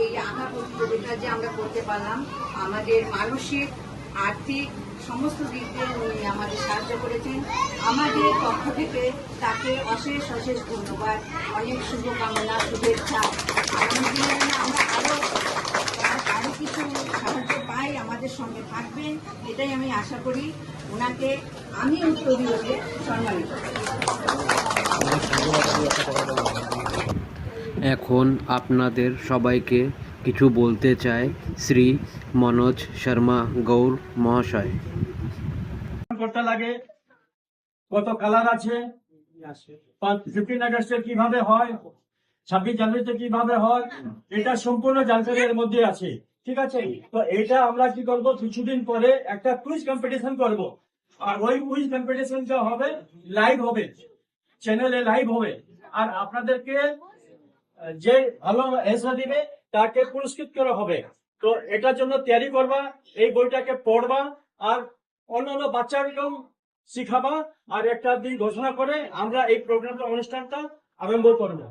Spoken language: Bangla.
এই আঁকা প্রতিযোগিতা যে আমরা করতে পারলাম, আমাদের মানসিক আর্থিক সমস্ত দিক দিয়ে উনি আমাদের সাহায্য করেছেন। আমাদের পক্ষ থেকে তাকে অশেষ অশেষ ধন্যবাদ, অনেক শুভকামনা, শুভেচ্ছা। আগামী দিনে আমরা আরো কিছু সাহায্য পাই, আমাদের সঙ্গে থাকবেন, এটাই আমি আশা করি। ওনাকে আমি উত্তরীয়তে সম্মানিত করি। এখন আপনাদের সবাইকে কিছু বলতে চায় শ্রী মনোজ শর্মা গৌর মহাশয়। করতে লাগে, কত কালার আছে, 15 আগস্টে কিভাবে হয়, 26 জানুয়ারিতে কিভাবে হয়, এটা সম্পূর্ণ জানকারি এর মধ্যে আছে। ঠিক আছে, তো এটা আমরা কি করব, কিছুদিন পরে একটা কুইজ কম্পিটিশন করব। আর ওই কুইজ কম্পিটিশনটা হবে, লাইভ হবে, চ্যানেলে লাইভ হবে। আর আপনাদেরকে যে ভালো অ্যান্সার দিবে তাকে পুরস্কৃত করা হবে। তো এটার জন্য তৈরি করবা, এই বইটাকে পড়বা, আর অন্যান্য বাচ্চাদেরকেও শিখাবা। আর একটা দিন ঘোষণা করে আমরা এই প্রোগ্রামটা অনুষ্ঠানটা আরম্ভ করবো।